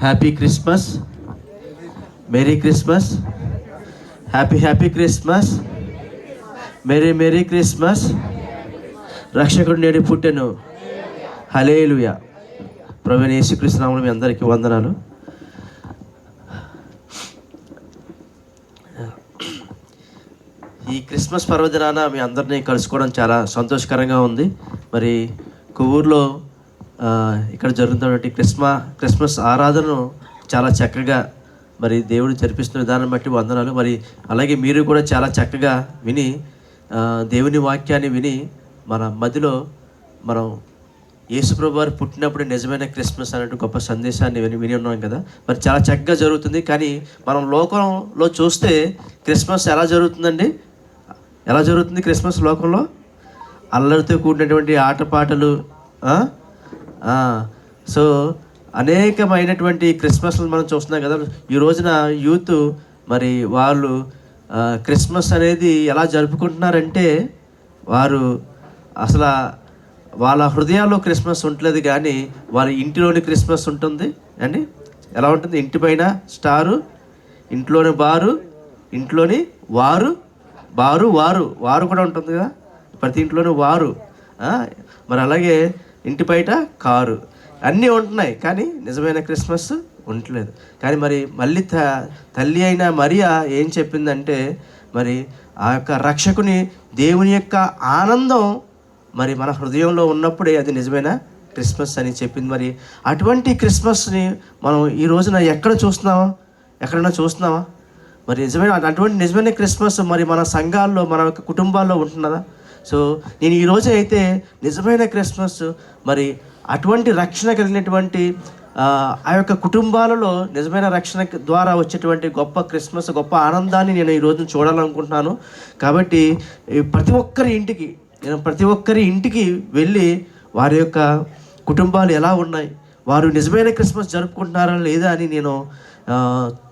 Happy Christmas, merry Christmas, happy Christmas, merry Christmas. రక్షకుడు నేడు పుట్టెను. హల్లెలూయా. ప్రభువైన యేసుక్రీస్తు నామములో మీ అందరికీ వందనాలు. ఈ క్రిస్మస్ పర్వదినాన మీ అందరినీ కలుసుకోవడం చాలా సంతోషకరంగా ఉంది. మరి కొవ్వూరులో ఇక్కడ జరుగుతున్నటువంటి క్రిస్మస్ ఆరాధనను చాలా చక్కగా మరి దేవుడు జరిపిస్తున్న విధానం బట్టి వందనాలు. మరి అలాగే మీరు కూడా చాలా చక్కగా విని దేవుని వాక్యాన్ని విని మన మధ్యలో మనం యేసుప్రభు వారు పుట్టినప్పుడు నిజమైన క్రిస్మస్ అన్నట్టు గొప్ప సందేశాన్ని విని ఉన్నాం కదా. మరి చాలా చక్కగా జరుగుతుంది. కానీ మనం లోకంలో చూస్తే క్రిస్మస్ ఎలా జరుగుతుందండి? ఎలా జరుగుతుంది క్రిస్మస్ లోకంలో? అల్లరితో కూడినటువంటి ఆటపాటలు, సో అనేకమైనటువంటి క్రిస్మస్లు మనం చూస్తున్నాం కదా. ఈ రోజున యూత్ మరి వాళ్ళు క్రిస్మస్ అనేది ఎలా జరుపుకుంటున్నారంటే వారు అసలు వాళ్ళ హృదయాల్లో క్రిస్మస్ ఉండలేదు, కానీ వాళ్ళ ఇంటిలోని క్రిస్మస్ ఉంటుంది అండి. ఎలా ఉంటుంది? ఇంటి పైన స్టారు, ఇంట్లోని బారు, ఇంట్లోని వారు కూడా ఉంటుంది కదా, ప్రతి ఇంట్లోని వారు. మరి అలాగే ఇంటి బయట కారు, అన్నీ ఉంటున్నాయి, కానీ నిజమైన క్రిస్మస్ ఉండట్లేదు. కానీ మరి మళ్ళీ తల్లి అయిన మరియా ఏం చెప్పిందంటే, మరి ఆ యొక్క రక్షకుని దేవుని యొక్క ఆనందం మరి మన హృదయంలో ఉన్నప్పుడే అది నిజమైన క్రిస్మస్ అని చెప్పింది. మరి అటువంటి క్రిస్మస్ని మనం ఈ రోజున ఎక్కడైనా చూస్తున్నామా? మరి అటువంటి నిజమైన క్రిస్మస్ మరి మన సంఘాల్లో, మన యొక్క కుటుంబాల్లో ఉంటున్నదా? సో నేను ఈరోజు అయితే నిజమైన క్రిస్మస్, మరి అటువంటి రక్షణ కలిగినటువంటి ఆ యొక్క కుటుంబాలలో నిజమైన రక్షణ ద్వారా వచ్చేటువంటి గొప్ప క్రిస్మస్, గొప్ప ఆనందాన్ని నేను ఈరోజు చూడాలనుకుంటున్నాను. కాబట్టి ప్రతి ఒక్కరి ఇంటికి వెళ్ళి వారి యొక్క కుటుంబాలు ఎలా ఉన్నాయి, వారు నిజమైన క్రిస్మస్ జరుపుకుంటున్నారా లేదా అని నేను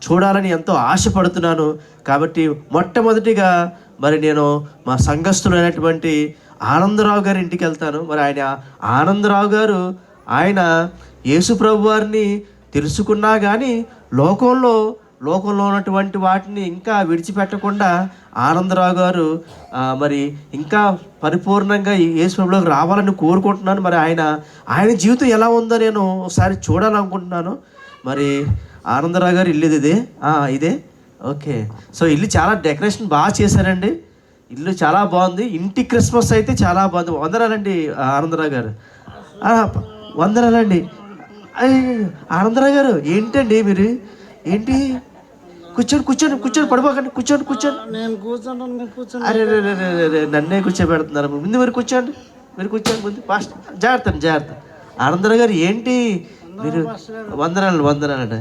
చూడాలని ఎంతో ఆశపడుతున్నాను. కాబట్టి మొట్టమొదటిగా మరి నేను మా సంఘస్థులైనటువంటి ఆనందరావు గారి ఇంటికి వెళ్తాను. మరి ఆనందరావు గారు ఆయన యేసు ప్రభు వారిని తెలుసుకున్నా కానీ లోకంలో ఉన్నటువంటి వాటిని ఇంకా విడిచిపెట్టకుండా ఆనందరావు గారు మరి ఇంకా పరిపూర్ణంగా యేసు ప్రభులోకి రావాలని కోరుకుంటున్నాను. మరి ఆయన జీవితం ఎలా ఉందో నేను ఒకసారి చూడాలనుకుంటున్నాను. మరి ఆనందరావు గారు ఇల్లు ఇదే ఓకే. సో ఇల్లు చాలా డెకరేషన్ బాగా చేశారండి. ఇల్లు చాలా బాగుంది. ఇంటి క్రిస్మస్ అయితే చాలా బాగుంది. వందనాలండి ఆనందరావు గారు, వందనాలండి. ఆనందరావు గారు ఏంటండి మీరు ఏంటి? కూర్చొని పడిపోకండి, కూర్చోండి. నేను కూర్చోండి. అరే నన్నే కూర్చోబెడుతున్నారు. ముందు మీరు కూర్చోండి ముందు. ఫాస్ట్ జాగ్రత్త. ఆనందరావు గారు ఏంటి మీరు? వందనాలండి.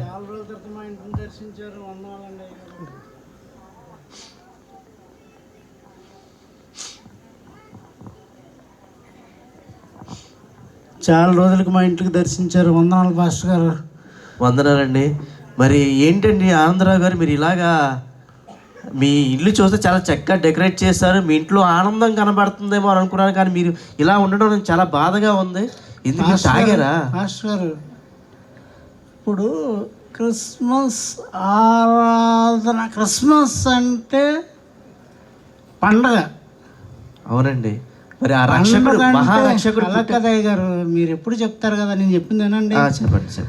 చాలా రోజులకు మా ఇంటికి దర్శించారు. వందనాలు పాస్టర్ గారు. వందనాలండి. మరి ఏంటండి ఆనందరావు గారు, మీరు ఇలాగా మీ ఇల్లు చూస్తే చాలా చక్కగా డెకరేట్ చేశారు. మీ ఇంట్లో ఆనందం కనబడుతుందేమో అని అనుకున్నాను, కానీ మీరు ఇలా ఉండడం చాలా బాధగా ఉంది. ఎందుకు తాగారా పాస్టర్ గారు? ఇప్పుడు క్రిస్మస్ ఆరాధన, క్రిస్మస్ అంటే పండగ. అవునండి. మరి ఆ రక్షకుడు, మహారక్షకుడు అలా కదా గారు, మీరు ఎప్పుడు చెప్తారు కదా, నేను చెప్పింది ఏనండి. చెప్పండి.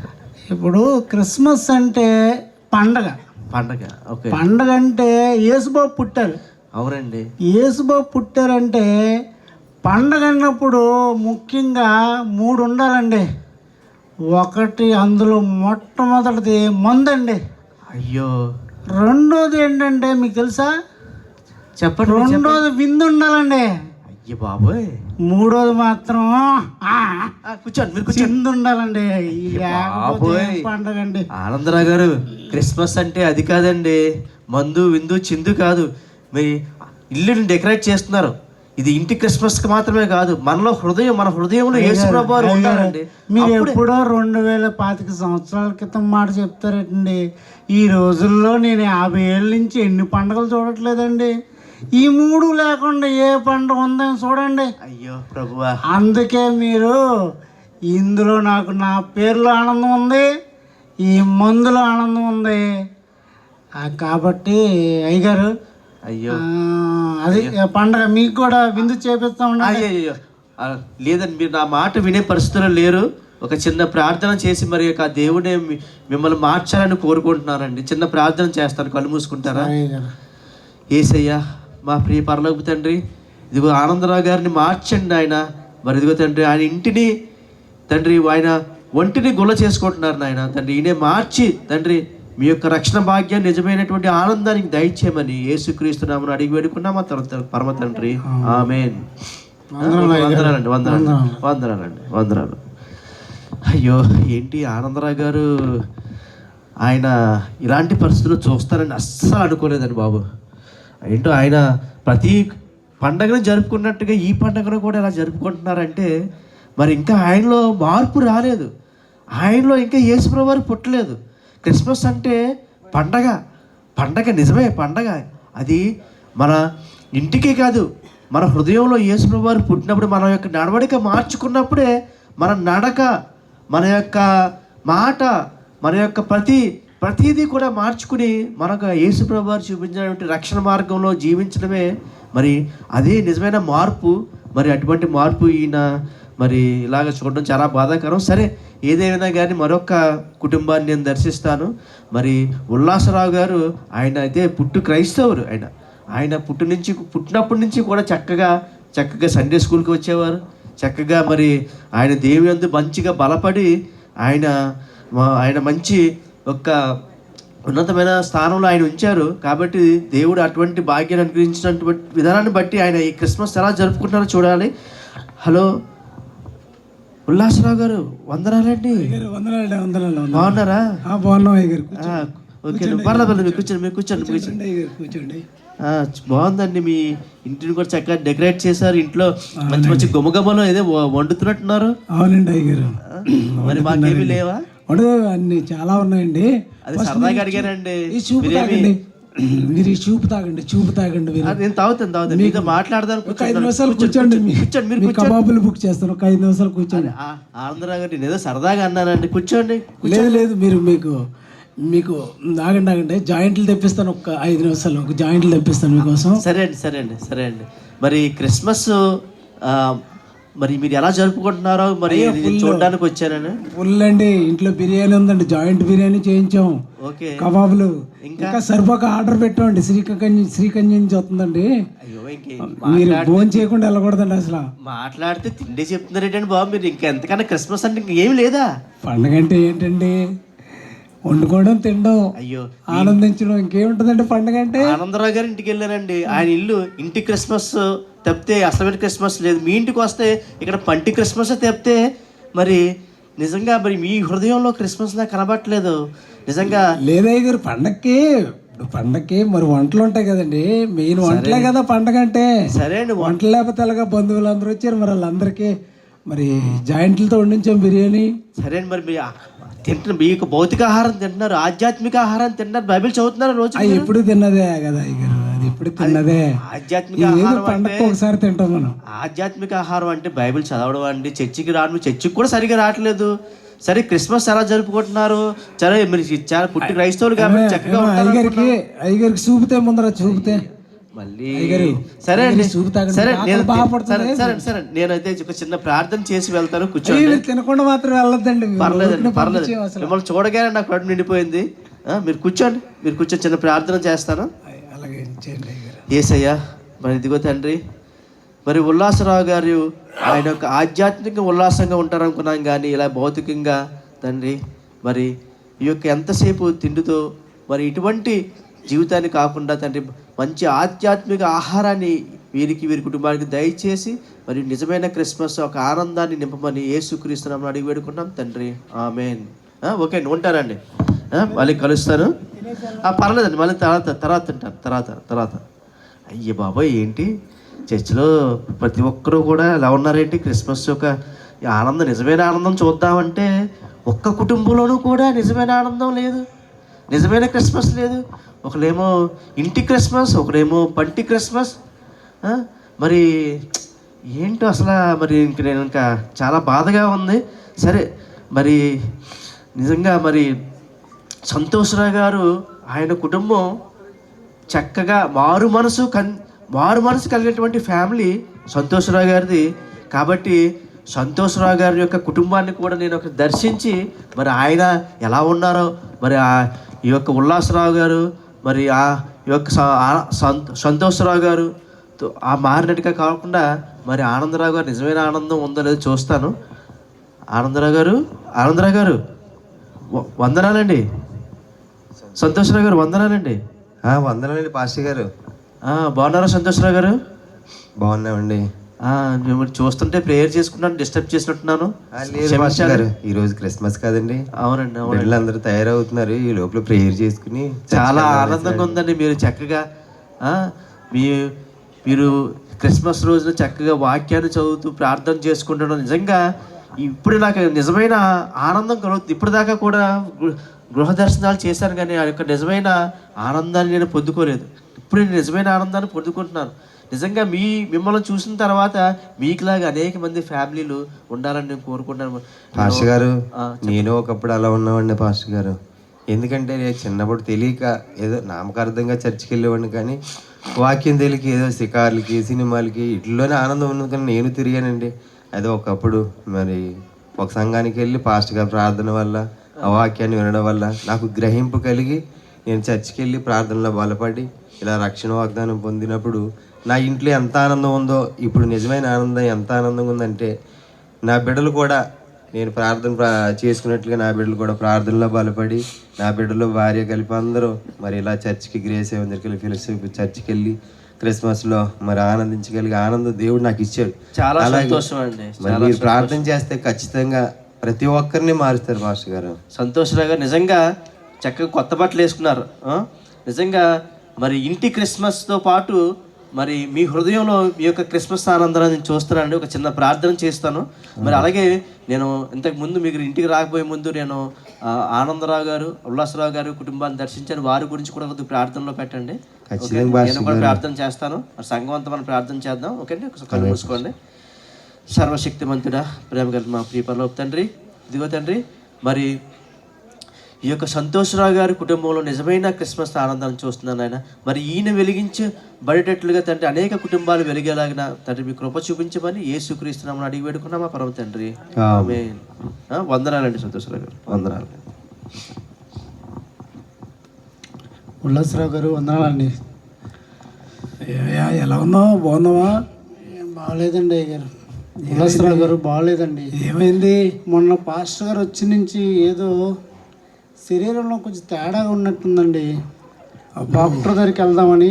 ఇప్పుడు క్రిస్మస్ అంటే పండగ. ఓకే. పండగ అంటే యేసుబాబు పుట్టారు. అవునండి. యేసుబాబు పుట్టారంటే పండగ అన్నప్పుడు ముఖ్యంగా 3 ఉండాలండి. ఒకటి అందులో మొట్టమొదటిది మందండి. అయ్యో. రెండోది ఏంటంటే మీకు తెలుసా? చెప్పండి. రెండోది విందు ఉండాలండి. అయ్యో బాబోయ్. మూడోది మాత్రం కూర్చోండి చిందు ఉండాలండి. పండగ అండి. ఆనందరావు గారు, క్రిస్మస్ అంటే అది కాదండి, మందు విందు చిందు కాదు. మీ ఇల్లుని డెకరేట్ చేస్తున్నారు. ఇది ఇంటి క్రిస్మస్కి మాత్రమే కాదు, మన హృదయంలో యేసు ప్రభువు వారు ఉంటారండి. మీరు ఎప్పుడో 2025 సంవత్సరాల క్రితం మాట చెప్తారండి. ఈ రోజుల్లో నేను 50 ఏళ్ళ నుంచి ఎన్ని పండుగలు చూడట్లేదండి. ఈ 3 లేకుండా ఏ పండుగ ఉందని చూడండి. అయ్యో ప్రభువా. అందుకే మీరు ఇందులో నాకు నా పేరులో ఆనందం ఉంది, ఈ మందులో ఆనందం ఉంది. కాబట్టి అయ్యగారు అయ్యో అది పండగ మీకు కూడా విందు చేపిస్తా ఉండాలి. అయ్యో లేదండి, మీరు నా మాట వినే పరిస్థితుల్లో లేరు. ఒక చిన్న ప్రార్థన చేసి మరి యొక్క దేవుడే మిమ్మల్ని మార్చాలని కోరుకుంటున్నానండి. చిన్న ప్రార్థన చేస్తాను, కళ్ళు మూసుకుంటారా? యేసయ్యా, మా ప్రియ పరలోకపు తండ్రి, ఇదిగో ఆనందరావు గారిని మార్చండి ఆయన. మరి ఇదిగో తండ్రి, ఆయన ఇంటిని తండ్రి, ఆయన ఒంటిని గుల్ల చేసుకుంటున్నారు నాయన తండ్రి. ఈయనే మార్చి తండ్రి మీ యొక్క రక్షణ భాగ్యాన్ని, నిజమైనటువంటి ఆనందానికి దయచేయమని యేసుక్రీస్తు నామమున అడిగి వేడుకున్నామా పరమ తండ్రి, ఆమేన్. వందనాలండి, వందనాలు. అయ్యో ఏంటి ఆనందరావు గారు ఆయన ఇలాంటి పరిస్థితులు చూస్తారని అస్సలు అనుకోలేదండి బాబు. ఏంటో ఆయన ప్రతి పండగను జరుపుకున్నట్టుగా ఈ పండగను కూడా ఎలా జరుపుకుంటున్నారంటే మరి ఇంకా ఆయనలో మార్పు రాలేదు. ఆయనలో ఇంకా యేసుప్రభువు వారు పుట్టలేదు. క్రిస్మస్ అంటే పండగ నిజమే పండగ. అది మన ఇంటికే కాదు, మన హృదయంలో యేసుప్రభువు వారు పుట్టినప్పుడు మన యొక్క నడవడిక మార్చుకున్నప్పుడే మన నడక, మన యొక్క మాట, మన యొక్క ప్రతిదీ కూడా మార్చుకుని మనకు యేసుప్రభువు వారు చూపించినటువంటి రక్షణ మార్గంలో జీవించడమే మరి అదే నిజమైన మార్పు. మరి అటువంటి మార్పు ఈయన మరి ఇలాగ చూడడం చాలా బాధాకరం. సరే, ఏదేమైనా కానీ మరొక కుటుంబాన్ని నేను దర్శిస్తాను. మరి ఉల్లాసరావు గారు ఆయన అయితే క్రైస్తవుడు. ఆయన పుట్టినప్పటి నుంచి కూడా చక్కగా సండే స్కూల్కి వచ్చేవారు. చక్కగా మరి ఆయన దేవుని యందు మంచిగా బలపడి ఆయన మంచి ఒక ఉన్నతమైన స్థానంలో ఆయన ఉంచారు. కాబట్టి దేవుడు అటువంటి భాగ్యాన్ని అనుగ్రహించినటువంటి విధానాన్ని బట్టి ఆయన ఈ క్రిస్మస్ ఎలా జరుపుకుంటున్నారో చూడాలి. హలో ఉల్లాసరావు గారు, వందనాలండి. బాగున్నారా? ఓకే, పర్లేదు, మీరు కూర్చోండి. బాగుందండి, మీ ఇంటిని కూడా చక్కగా డెకరేట్ చేశారు. ఇంట్లో మంచి గుమగుమలో ఏదో వండుతున్నట్టున్నారు. అవునండి అయ్యగారు. మరి మాకేమీ లేవా? అన్ని చాలా ఉన్నాయండి. అది సరదాగా అడిగారండి. మీరు చూపు తాగండి. నేను తాగుతాను. మీతో మాట్లాడదాను. 5 నిమిషాలు కూర్చోండి. మీరు కబాబులు బుక్ చేస్తాను. 5 నిమిషాలు కూర్చోండి. ఆంధ్రరావు గారు, నేను ఏదో సరదాగా అన్నానండి. కూర్చోండి. లేదు, మీరు మీకు ఆగండి. జాయింట్లు తెప్పిస్తాను. ఒక 5 నిమిషాలు ఒక జాయింట్లు తెప్పిస్తాను మీకోసం. సరే అండి. మరి క్రిస్మస్ మరి మీరు ఎలా జరుపుకుంటున్నారో మరి చూడడానికి వచ్చానండి. ఫుల్ అండి. ఇంట్లో బిర్యానీ ఉందండి, జాయింట్ బిర్యానీ చేయించాం. ఓకే, కబాబులు ఇంకా సరిపోక ఆర్డర్ పెట్టామండి. శ్రీకన్య నుంచి వస్తుందండి. మీరు ఫోన్ చేయకుండా వెళ్ళకూడదండి. అసలు మాట్లాడితే తిండి చెప్తున్నారేంటండి బాబు మీరు. ఇంకా ఎంతకన్నా క్రిస్మస్ అంటే ఇంకేమి లేదా? పండగ అంటే ఏంటండి? వండుకోవడం, తినడం, అయ్యో ఆనందించడం, ఇంకేముంటుందండి పండగ అంటే. ఆనందరావు గారి ఇంటికి వెళ్ళారండి. ఆయన ఇంటి క్రిస్మస్ తప్పితే అసలు క్రిస్మస్ లేదు. మీ ఇంటికి వస్తే ఇక్కడ పంటి క్రిస్మస్ తప్పితే మరి నిజంగా మరి మీ హృదయంలో క్రిస్మస్ నాకు కనబట్టలేదు నిజంగా. లేదయ్య గారు, పండక్కి మరి వంటలు ఉంటాయి కదండి. మెయిన్ వంటలే కదా పండగ అంటే. సరే అండి, వంటలు లేకపోతే అలాగా బంధువులు అందరూ వచ్చారు. మరి వాళ్ళందరికీ మరి జాయింట్లతో వండించాం బిర్యానీ. సరే అండి, మరి మీకు భౌతిక ఆహారం తింటున్నారు, ఆధ్యాత్మిక ఆహారం తింటున్నారు, బైబిల్ చదువుతున్నారు రోజు. ఎప్పుడు తిన్నదే కదా అయ్యారు, అది ఎప్పుడు తిన్నదే. ఆధ్యాత్మిక ఆహారం పండగ ఒకసారి తింటాం మనం. ఆధ్యాత్మిక ఆహారం అంటే బైబిల్ చదవడం అండి. చర్చికి రాను, చర్చికి కూడా సరిగా రావట్లేదు. సరే, క్రిస్మస్ ఎలా జరుపుకుంటున్నారు? సరే, మీరు చాలా పుట్టి క్రైస్తవులు కాబట్టి చక్కగా అయ్యగారికి చూపితే మళ్ళీ సరే అండి. సరే, నేనైతే ఒక చిన్న ప్రార్థన చేసి వెళ్తాను. కూర్చోండి. తినకుండా మాత్రం వెళ్ళొద్దండి. పర్లేదు. మిమ్మల్ని చూడగానే నాకు కడుపు నిండిపోయింది. మీరు కూర్చోండి. చిన్న ప్రార్థన చేస్తాను. యేసయ్యా, మరి ఇదిగో తండ్రి, మరి ఉల్లాసరావు గారు ఆయన యొక్క ఆధ్యాత్మిక ఉల్లాసంగా ఉంటారనుకున్నాం, కానీ ఇలా భౌతికంగా తండ్రి మరి ఈ యొక్క ఎంతసేపు తిండితో మరి ఇటువంటి జీవితాన్ని కాకుండా తండ్రి మంచి ఆధ్యాత్మిక ఆహారాన్ని వీరి కుటుంబానికి దయచేసి మరి నిజమైన క్రిస్మస్ ఒక ఆనందాన్ని నింపమని యేసుక్రీస్తు నామమున అడిగి వేడుకున్నాం తండ్రి, ఆమేన్. ఓకే అండి, ఉంటారండి. మళ్ళీ కలుస్తాను. పర్లేదండి, మళ్ళీ తర్వాత తింటాను. తర్వాత అయ్యే బాబాయ్, ఏంటి చర్చిలో ప్రతి ఒక్కరూ కూడా ఎలా ఉన్నారేంటి? క్రిస్మస్ యొక్క ఆనందం, నిజమైన ఆనందం చూద్దామంటే ఒక్క కుటుంబంలోనూ కూడా నిజమైన ఆనందం లేదు, నిజమైన క్రిస్మస్ లేదు. ఒకరేమో ఇంటి క్రిస్మస్, ఒకరేమో పంటి క్రిస్మస్. మరి ఏంటో అసలు మరి నేను చాలా బాధగా ఉంది. సరే, మరి నిజంగా మరి సంతోష్రావు గారు ఆయన కుటుంబం చక్కగా మారు మనసు కలిగినటువంటి ఫ్యామిలీ సంతోష్రావు గారిది. కాబట్టి సంతోష్రావు గారి యొక్క కుటుంబాన్ని కూడా నేను ఒక దర్శించి మరి ఆయన ఎలా ఉన్నారో, మరి ఈ యొక్క ఉల్లాసరావు గారు, మరి ఈ యొక్క సంతోష్రావు గారు ఆ మారినట్టుగా కాకుండా మరి ఆనందరావు గారు నిజమైన ఆనందం ఉందో లేదో చూస్తాను. ఆనందరావు గారు వందనాలండి. సంతోష్రావు గారు వందనాలండి. వందనాలండి పాస్టర్ గారు. బాగున్నారా సంతోష్రావు గారు? బాగున్నామండి. మిమ్మల్ని చూస్తుంటే ప్రేయర్ చేసుకున్నాను, డిస్టర్బ్ చేసినట్టున్నాను. ఈ రోజు క్రిస్మస్ కదండి. అవునండి, పిల్లలందరూ తయారవుతున్నారు, ఈ లోపల ప్రేయర్ చేసుకుని చాలా ఆనందంగా ఉందండి. మీరు చక్కగా మీరు క్రిస్మస్ రోజున చక్కగా వాక్యాన్ని చదువుతూ ప్రార్థన చేసుకుంటడం నిజంగా ఇప్పుడు నాకు నిజమైన ఆనందం కలుగుతుంది. ఇప్పుడు దాకా కూడా గృహ దర్శనాలు చేశాను, కానీ ఆ యొక్క నిజమైన ఆనందాన్ని నేను పొందుకోలేదు. ఇప్పుడు నేను నిజమైన ఆనందాన్ని పొందుకుంటున్నాను. నిజంగా మిమ్మల్ని చూసిన తర్వాత మీకులాగా అనేక మంది ఫ్యామిలీలు ఉండాలని నేను కోరుకుంటున్నాను. పాస్టర్ గారు, నేను ఒకప్పుడు అలా ఉన్నామండి పాస్టర్ గారు. ఎందుకంటే నేను చిన్నప్పుడు తెలియక ఏదో నామకార్థంగా చర్చికి వెళ్ళేవాడిని, కానీ వాక్యం తెలియక ఏదో షికార్లకి సినిమాలకి ఇట్లోనే ఆనందం ఉన్నది. కానీ నేను తిరిగానండి. అదే ఒకప్పుడు మరి ఒక సంఘానికి వెళ్ళి పాస్టర్ గారు ప్రార్థన వల్ల, ఆ వాక్యాన్ని వినడం వల్ల నాకు గ్రహింపు కలిగి నేను చర్చికి వెళ్ళి ప్రార్థనలో బలపడి ఇలా రక్షణ వాగ్దానం పొందినప్పుడు నా ఇంట్లో ఎంత ఆనందం ఉందో, ఇప్పుడు నిజమైన ఆనందం ఎంత ఆనందంగా ఉందంటే, నా బిడ్డలు కూడా నేను ప్రార్థన చేసుకున్నట్లుగా నా బిడ్డలు కూడా ప్రార్థనలో బలపడి, నా బిడ్డలు భార్య కలిపి అందరూ మరి ఇలా చర్చికి గ్రేస్ దగ్గరికి ఫిలిప్స్ చర్చికి వెళ్ళి క్రిస్మస్లో మరి ఆనందించగలిగే ఆనందం దేవుడు నాకు ఇచ్చాడు. చాలా సంతోషం అండి. మీరు ప్రార్థన చేస్తే ఖచ్చితంగా ప్రతి ఒక్కరిని మారుస్తారు మాస్టర్ గారు. సంతోషరావు గారు నిజంగా చక్కగా కొత్త బట్టలు వేసుకున్నారు. నిజంగా మరి ఇంటి క్రిస్మస్తో పాటు మరి మీ హృదయంలో మీ యొక్క క్రిస్మస్ ఆనందాన్ని నేను చూస్తానండి. ఒక చిన్న ప్రార్థన చేస్తాను. మరి అలాగే నేను ఇంతకు ముందు మీకు ఇంటికి రాకపోయే ముందు నేను ఆనందరావు గారు, ఉల్లాసరావు గారు కుటుంబాన్ని దర్శించాను. వారి గురించి కూడా కొద్దిగా ప్రార్థనలో పెట్టండి. నేను కూడా ప్రార్థన చేస్తాను. మరి సంఘవంతం మనం ప్రార్థన చేద్దాం. ఓకే అండి, కళ్ళు మూసుకోండి. సర్వశక్తిమంతుడా, ప్రేమ కలిగిన మా ప్రియ పరలోక తండ్రి, ఇదిగో తండ్రి, మరి ఈ యొక్క సంతోషరావు గారి కుటుంబంలో నిజమైన క్రిస్మస్ ఆనందాన్ని చూస్తున్నాను ఆయన. మరి ఈయన వెలిగించబడేటట్లుగా తండ్రి అనేక కుటుంబాలు వెలిగేలాగిన తండ్రి మీ కృప చూపించమని యేసుక్రీస్తునామమున అడిగి వేడుకున్నాం మా పరమ తండ్రి. ఆమేన్. వందనాలండి సంతోషరావు గారు, వందనాలు. ఉల్లాసరావు గారు వందనాలండి. ఎలా ఉన్నావు? బాగున్నావా? బాగాలేదండి అయ్య గారు. ఉల్లాసరావు గారు బాగాలేదండి. ఏమైంది? మొన్న పాస్టర్ గారు వచ్చి నుంచి ఏదో శరీరంలో కొంచెం తేడాగా ఉన్నట్టుందండి. డాక్టర్ దగ్గరికి వెళ్దామని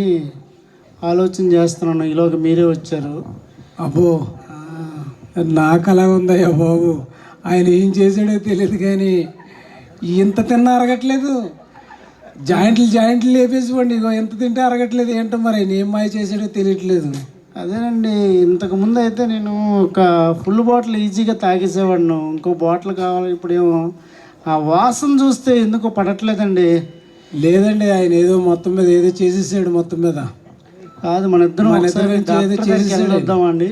ఆలోచన చేస్తున్నాను. ఈలోకి మీరే వచ్చారు. అబ్బో, నాకు అలా ఉందయ్యా బాబు. ఆయన ఏం చేశాడో తెలియదు, కానీ ఇంత తిన్నా అరగట్లేదు. జాయింట్లు లేపేసిపోండి, ఇగో ఎంత తింటే అరగట్లేదు. ఏంటో మరి ఆయన ఏం మాయ చేశాడో తెలియట్లేదు. అదేనండి, ఇంతకుముందు అయితే నేను ఒక ఫుల్ బాటిల్ ఈజీగా తాగేసేవాడిను. ఇంకో బాటిల్ కావాలి. ఇప్పుడేమో ఆ వాసన చూస్తే ఎందుకో పడట్లేదండి. లేదండి, ఆయన ఏదో మొత్తం మీద ఏదో చేసేసాడు. మొత్తం మీద కాదు, మన ఇద్దరం వద్దామండి.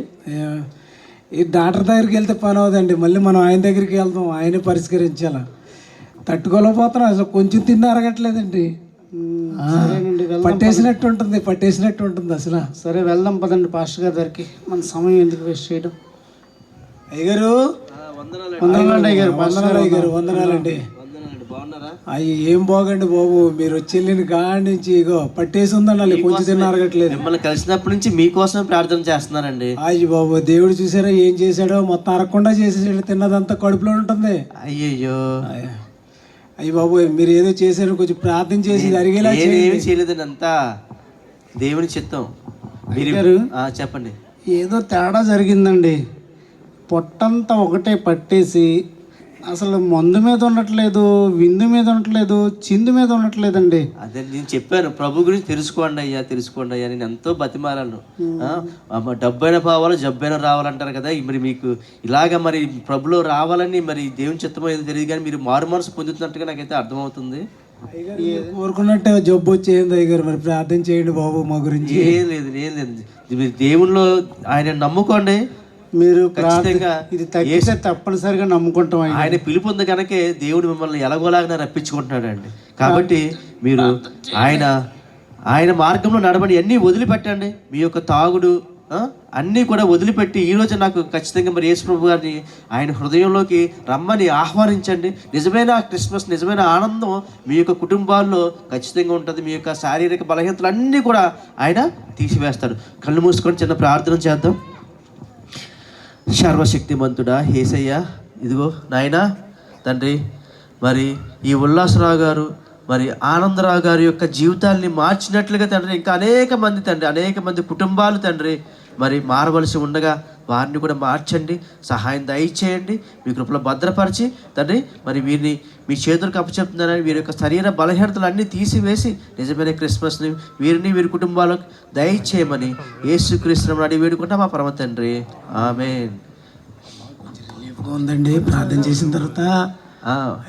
ఈ డాక్టర్ దగ్గరికి వెళ్తే పని అవుదండి. మళ్ళీ మనం ఆయన దగ్గరికి వెళ్తాం, ఆయనే పరిష్కరించాల. తట్టుకోలేకపోతున్నాం. అసలు కొంచెం తిన్న అరగట్లేదండి. పట్టేసినట్టు ఉంటుంది అసలు. సరే వెళ్దాం పదండి పాస్టర్ గారి దగ్గరికి. మన సమయం ఎందుకు వేస్ట్ చేయడం. అయ్యగారు వందనాలండి. అయ్యి ఏం బాగండి బాబు, మీరు వచ్చి గాడి నుంచి ఇగో పట్టేసి ఉందండి. కొంచెం తిన్న అరగట్లేదు. మిమ్మల్ని కలిసినప్పటి నుంచి మీకోసం ప్రార్థన చేస్తున్నానండి. అయ్యి బాబు, దేవుడు చూసారా ఏం చేశాడో, మొత్తం అరగకుండా చేసేసాడు. తిన్నదంతా కడుపులో ఉంటుంది. అయ్యయ్యో, అయ్యి బాబు, మీరు ఏదో చేశారు, కొంచెం ప్రార్థన చేసి జరిగేలా. ఏమి చేయలేదండి, అంతా దేవుని చిత్తం. చెప్పండి. ఏదో తేడా జరిగిందండి. పొట్టంతా ఒకటే పట్టేసి అసలు మందు మీద ఉండట్లేదు, విందు మీద ఉండట్లేదు, చిందు మీద ఉండట్లేదండి. అదే నేను చెప్పాను, ప్రభు గురించి తెలుసుకోండి అయ్యా నేను ఎంతో బతిమాలను. డబ్బైన పోవాలి, జబ్బైన రావాలంటారు కదా. మరి మీకు ఇలాగ మరి ప్రభులో రావాలని మరి దేవుని చిత్తమో ఏదో తెలియదు, కానీ మీరు మారు మనసు పొందుతున్నట్టుగా నాకైతే అర్థమవుతుంది. కోరుకున్నట్టే జబ్బు వచ్చేది అయ్యారు. మరి ప్రార్థన చేయండి బాబు మా గురించి. ఏం లేదు మీరు దేవునిలో ఆయన నమ్ముకోండి. మీరు ఖచ్చితంగా ఇది తగ్గితే తప్పనిసరిగా నమ్ముకుంటాం అయ్యా. ఆయన పిలుపు ఉంది కనుకే దేవుడు మిమ్మల్ని ఎలాగోలాగా రప్పించుకుంటున్నాడండి. కాబట్టి మీరు ఆయన మార్గంలో నడబడి అన్నీ వదిలిపెట్టండి. మీ యొక్క తాగుడు అన్నీ కూడా వదిలిపెట్టి ఈరోజు నాకు ఖచ్చితంగా మరి యేసు ప్రభు గారిని ఆయన హృదయంలోకి రమ్మని ఆహ్వానించండి. నిజమైన క్రిస్మస్, నిజమైన ఆనందం మీ యొక్క కుటుంబాల్లో ఖచ్చితంగా ఉంటుంది. మీ యొక్క శారీరక బలహీనతలు అన్నీ కూడా ఆయన తీసివేస్తాడు. కళ్ళు మూసుకొని చిన్న ప్రార్థన చేద్దాం. సర్వశక్తిమంతుడా యేసయ్య, ఇదిగో నాయనా తండ్రి, మరి ఈ ఉల్లాసరావు గారు మరి ఆనందరావు గారి యొక్క జీవితాల్ని మార్చినట్లుగా తండ్రి ఇంకా అనేక మంది తండ్రి, అనేక మంది కుటుంబాలు తండ్రి మరి మారవలసి ఉండగా వారిని కూడా మార్చండి, సహాయం దయచేయండి, మీ కృపలో భద్రపరిచి తండ్రి మరి వీరిని మీ చేతులకు అప్పచెప్తున్నారని వీరి యొక్క శరీర బలహీనతలు అన్నీ తీసివేసి నిజమైన క్రిస్మస్ని వీరిని వీరి కుటుంబాలకు దయచేయమని యేసుక్రీస్తుని అడిగి వేడుకుంటా మా పరమ తండ్రి, ఆమేన్. రిలీఫ్గా ఉందండి. ప్రార్థన చేసిన తర్వాత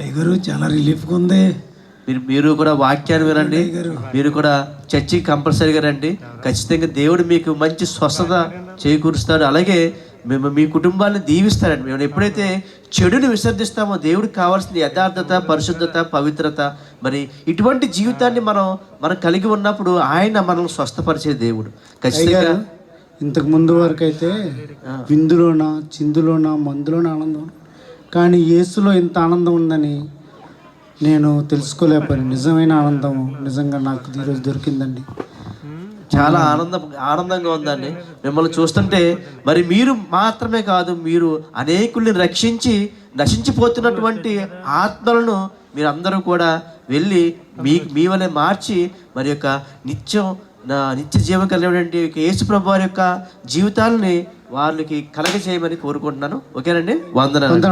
అయ్యగారు చాలా రిలీఫ్గా ఉంది. మీరు కూడా వాక్యాన్ని వినండి. మీరు కూడా చర్చికి కంపల్సరీగా రండి. ఖచ్చితంగా దేవుడు మీకు మంచి స్వస్థత చేకూరుస్తాడు. అలాగే మేము మీ కుటుంబాన్ని దీవిస్తారండి. మేము ఎప్పుడైతే చెడుని విసర్జిస్తామో దేవుడికి కావాల్సింది యథార్థత, పరిశుద్ధత, పవిత్రత. మరి ఇటువంటి జీవితాన్ని మనం కలిగి ఉన్నప్పుడు ఆయన మనల్ని స్వస్థపరిచే దేవుడు. ఖచ్చితంగా ఇంతకు ముందు వరకు అయితే విందులోన, చిందులోన, మందులోన ఆనందం, కానీ యేసులో ఇంత ఆనందం ఉందని నేను తెలుసుకోలేకపోయాను. నిజమైన ఆనందం నిజంగా నాకు ఈరోజు దొరికిందండి. చాలా ఆనందంగా ఉందండి మిమ్మల్ని చూస్తుంటే. మరి మీరు మాత్రమే కాదు, మీరు అనేకుల్ని రక్షించి నశించిపోతున్నటువంటి ఆత్మలను మీరు అందరూ కూడా వెళ్ళి మీ వలె మార్చి మరి యొక్క నిత్య జీవం కలిగినటువంటి యేసు ప్రభు వారి యొక్క జీవితాలని వాళ్ళకి కలగజేయమని కోరుకుంటున్నాను. ఓకేనండి. వందనాలు.